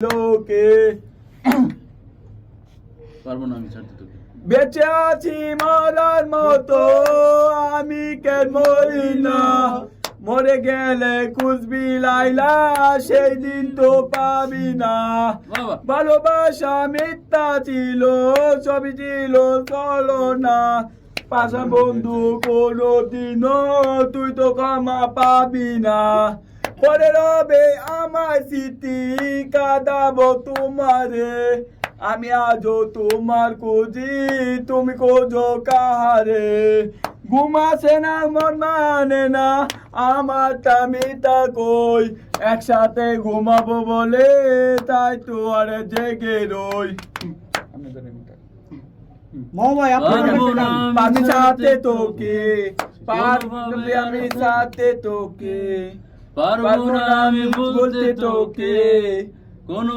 লোকে পারবো না আমি ছাড়তে তোকে। বেঁচে আছি মরার মতো, আমি কেন মরি না? মরে গেলে খুঁজবি লাইলা, সেই দিন তো পাবি না। বাবা ভালোবাসা মিথ্যা ছিল, সবই ছিল চলো না। পাশা বন্ধু কোনো দিনও তুই তো ক্ষমা পাবি না। পরে রবে আমার স্মৃতি, কাঁদাবো তোমারে। আমি আজও তোমার খুঁজি, তুমি খোঁজো কাহারে। ঘুমাসে না মন মানে না, আমার মিতা কই। একসাথে ঘুমাবো বলে তাই তো আর জেগে রই। পারবো না আমি সাথে তোকে, পারবো আমি সাথে তোকে, পারবো না আমি বলতে তোকে কোনো